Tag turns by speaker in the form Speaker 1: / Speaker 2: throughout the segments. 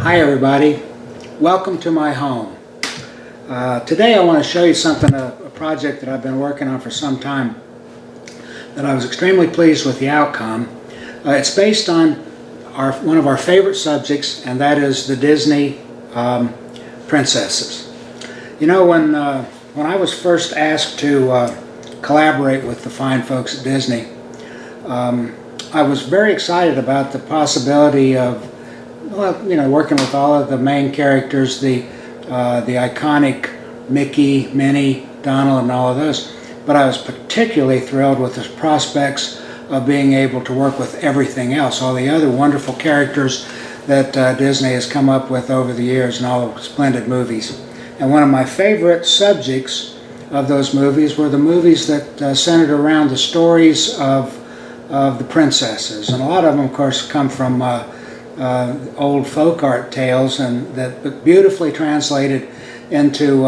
Speaker 1: Hi everybody, welcome to my home. Today I want to show you something, a project that I've been working on for some time that I was extremely pleased with the outcome. It's based on one of our favorite subjects, and that is the Disney princesses. You know, when I was first asked to collaborate with the fine folks at Disney, I was very excited about the possibility of, well, you know, working with all of the main characters, the iconic Mickey, Minnie, Donald, and all of those. But I was particularly thrilled with the prospects of being able to work with everything else, all the other wonderful characters that Disney has come up with over the years and all the splendid movies. And one of my favorite subjects of those movies were the movies that centered around the stories of the princesses. And a lot of them, of course, come from old folk art tales, and that beautifully translated into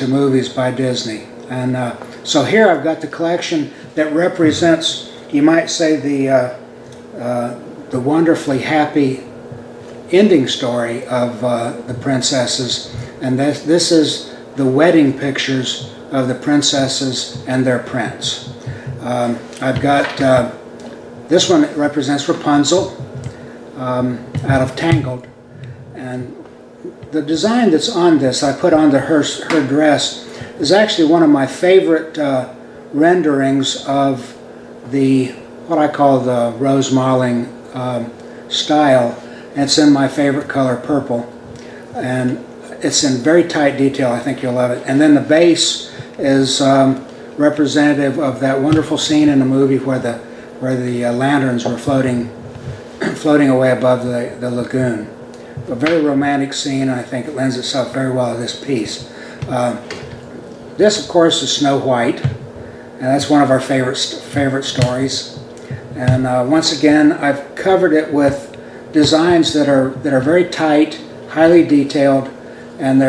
Speaker 1: movies by Disney. And so here I've got the collection that represents, you might say, the wonderfully happy ending story of the princesses. And this is the wedding pictures of the princesses and their prince. I've got this one that represents Rapunzel out of Tangled, and the design that's on this, I put onto her dress, is actually one of my favorite renderings of what I call the rose malling style. And it's in my favorite color, purple, and it's in very tight detail. I think you'll love it. And then the base is representative of that wonderful scene in the movie where the lanterns were floating away above the lagoon. A very romantic scene, and I think it lends itself very well to this piece. This, of course, is Snow White, and that's one of our favorite stories. And once again, I've covered it with designs that are very tight, highly detailed, and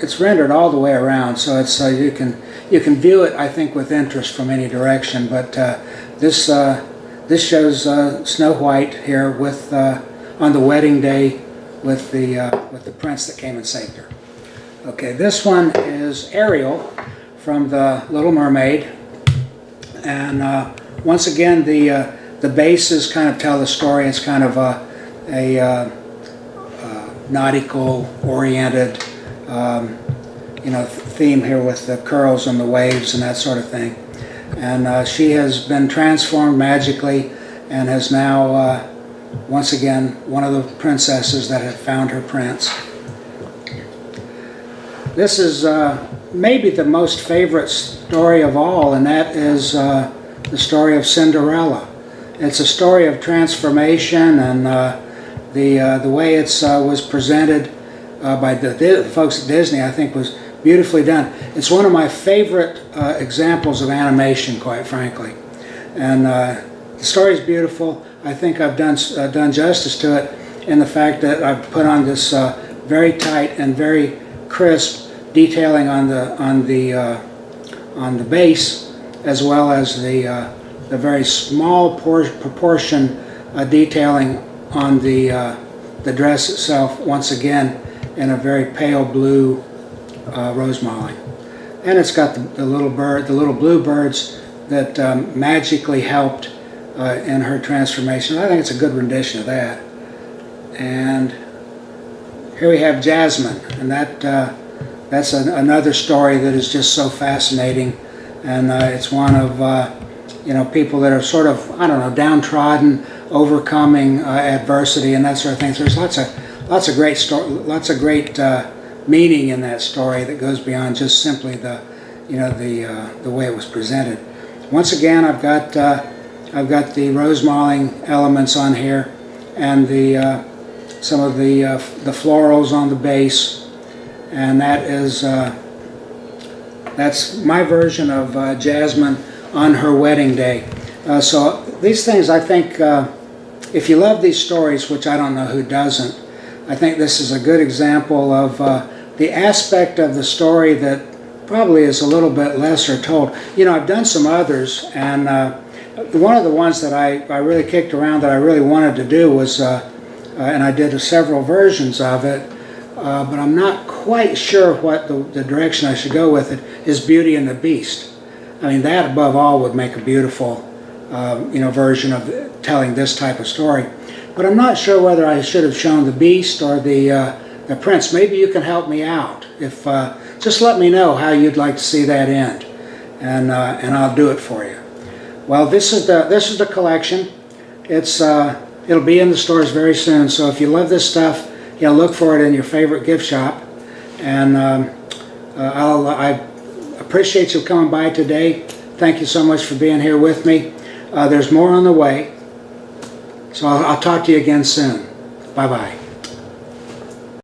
Speaker 1: it's rendered all the way around, so it's you can view it, I think, with interest from any direction. But this shows Snow White here with on the wedding day with the prince that came and saved her. Okay, this one is Ariel from the Little Mermaid, and once again the bases kind of tell the story. It's kind of a nautical oriented theme here with the curls and the waves and that sort of thing. And she has been transformed magically and is now once again one of the princesses that have found her prince. This is maybe the most favorite story of all, and that is the story of Cinderella. It's a story of transformation, and the way it was presented by the folks at Disney, I think, was beautifully done. It's one of my favorite examples of animation, quite frankly. And the story is beautiful. I think I've done justice to it in the fact that I've put on this very tight and very crisp detailing on the base, as well as the very small proportion detailing on the dress itself. Once again, in a very pale blue rose malling, and it's got the little blue birds that magically helped in her transformation. I think it's a good rendition of that. And here we have Jasmine, and that's another story that is just so fascinating. And it's one of people that are sort of, I don't know, downtrodden, overcoming adversity and that sort of thing. So there's lots of great meaning in that story that goes beyond just simply the way it was presented. Once again, I've got the rose malling elements on here, and some of the florals on the base, and that's my version of Jasmine on her wedding day. So these things, I think, if you love these stories, which I don't know who doesn't, I think this is a good example of the aspect of the story that probably is a little bit lesser told. You know, I've done some others, and one of the ones that I really kicked around that I really wanted to do was and I did several versions of it, but I'm not quite sure what the direction I should go with it is Beauty and the Beast. I mean, that above all would make a beautiful version of telling this type of story. But I'm not sure whether I should have shown the Beast or the Prince. Maybe you can help me out. If just let me know how you'd like to see that end, and I'll do it for you. Well, this is the collection. It'll be in the stores very soon. So if you love this stuff, look for it in your favorite gift shop. And I appreciate you coming by today. Thank you so much for being here with me. There's more on the way. So I'll talk to you again soon. Bye-bye.